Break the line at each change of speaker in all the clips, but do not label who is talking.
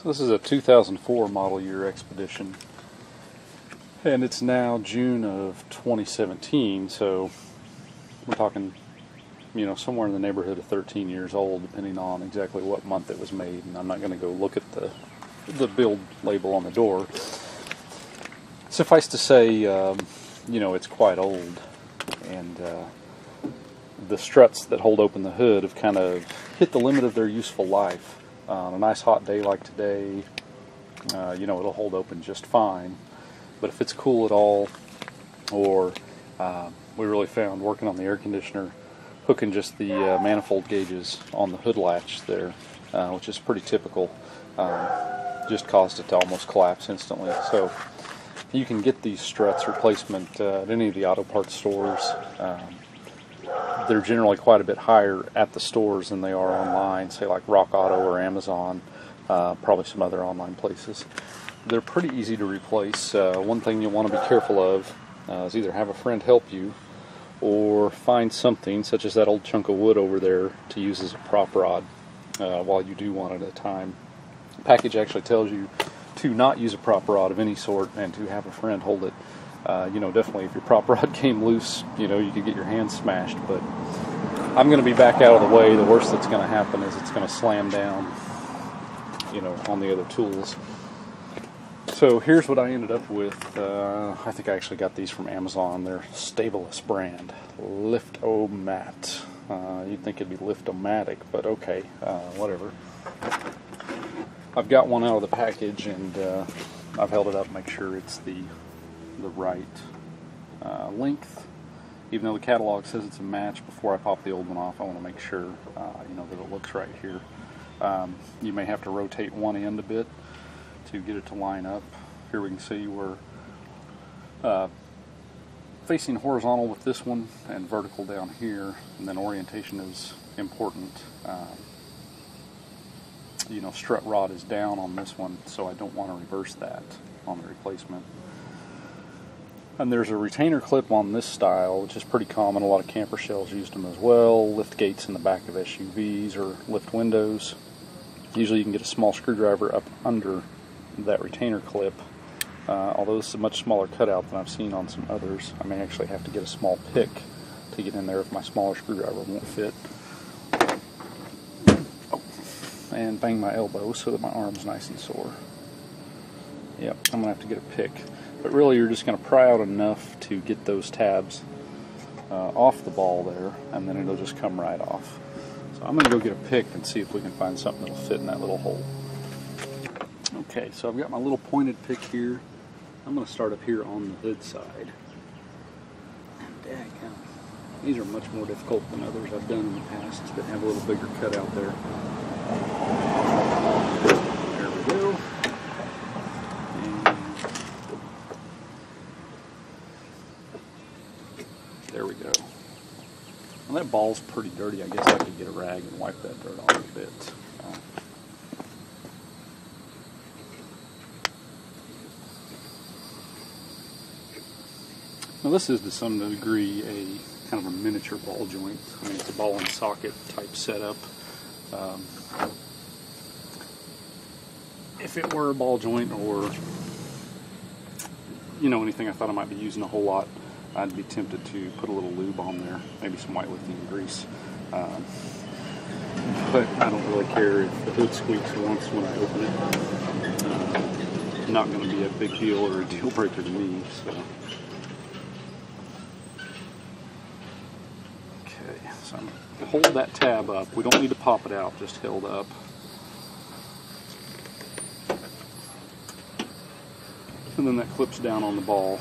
This is a 2004 model year Expedition, and it's now June of 2017, so we're talking, you know, somewhere in the neighborhood of 13 years old, depending on exactly what month it was made. And I'm not going to go look at the build label on the door. Suffice to say, you know, it's quite old, and the struts that hold open the hood have kind of hit the limit of their useful life. On a nice hot day like today, you know, it'll hold open just fine. But if it's cool at all, or we really found working on the air conditioner, hooking just the manifold gauges on the hood latch there, which is pretty typical, just caused it to almost collapse instantly. So you can get these struts replacement at any of the auto parts stores. They're generally quite a bit higher at the stores than they are online, say like Rock Auto or Amazon, probably some other online places. They're pretty easy to replace. One thing you'll want to be careful of is either have a friend help you or find something, such as that old chunk of wood over there, to use as a prop rod while you do one at a time. The package actually tells you to not use a prop rod of any sort and to have a friend hold it. You know, definitely if your prop rod came loose, you know, you could get your hand smashed, but I'm going to be back out of the way. The worst that's going to happen is it's going to slam down, you know, on the other tools. So here's what I ended up with. I think I actually got these from Amazon. They're Stabilus brand, Lift-O-Mat. You'd think it'd be Lift-O-Matic, but okay, whatever. I've got one out of the package, and I've held it up, make sure it's the right length. Even though the catalog says it's a match, before I pop the old one off, I want to make sure you know, that it looks right here. You may have to rotate one end a bit to get it to line up. Here we can see we're facing horizontal with this one and vertical down here, and then orientation is important. You know, strut rod is down on this one, so I don't want to reverse that on the replacement. And there's a retainer clip on this style, which is pretty common. A lot of camper shells used them as well. Lift gates in the back of SUVs or lift windows. Usually you can get a small screwdriver up under that retainer clip. Although this is a much smaller cutout than I've seen on some others, I may actually have to get a small pick to get in there if my smaller screwdriver won't fit. Oh, and bang my elbow so that my arm's nice and sore. Yep, I'm going to have to get a pick. But really, you're just going to pry out enough to get those tabs off the ball there, and then it'll just come right off. So I'm going to go get a pick and see if we can find something that'll fit in that little hole. Okay, so I've got my little pointed pick here. I'm going to start up here on the hood side. These are much more difficult than others I've done in the past that have a little bigger cutout there. There we go. There we go. Well, that ball's pretty dirty. I guess I could get a rag and wipe that dirt off a bit. Now this is to some degree a kind of a miniature ball joint. I mean, it's a ball and socket type setup. If it were a ball joint or, you know, anything I thought I might be using a whole lot, I'd be tempted to put a little lube on there, maybe some weightlifting grease. But I don't really care if the hood squeaks once when I open it. Not going to be a big deal or a deal breaker to me. So. Okay, so I'm going to hold that tab up. We don't need to pop it out, just held up. And then that clips down on the ball.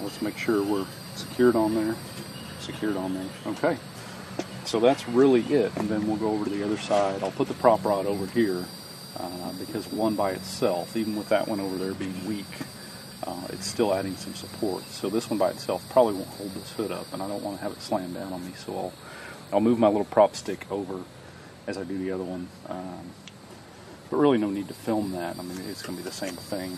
Let's make sure we're secured on there. Secured on there. Okay. So that's really it. And then we'll go over to the other side. I'll put the prop rod over here because one by itself, even with that one over there being weak, it's still adding some support. So this one by itself probably won't hold this hood up, and I don't want to have it slam down on me. So I'll move my little prop stick over as I do the other one. But really no need to film that. I mean, it's going to be the same thing.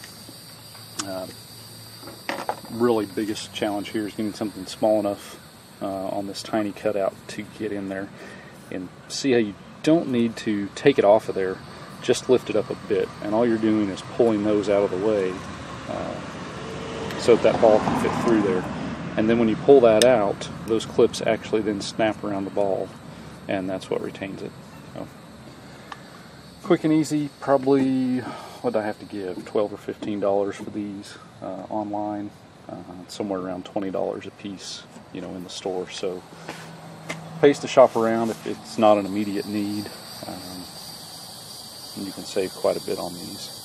Really biggest challenge here is getting something small enough on this tiny cutout to get in there. And see how you don't need to take it off of there just lift it up a bit, and all you're doing is pulling those out of the way so that ball can fit through there. And then when you pull that out, those clips actually then snap around the ball, and that's what retains it. So, quick and easy. Probably, what do I have to give? $12 or $15 for these online. Somewhere around $20 a piece, in the store. So pays to shop around if it's not an immediate need. You can save quite a bit on these.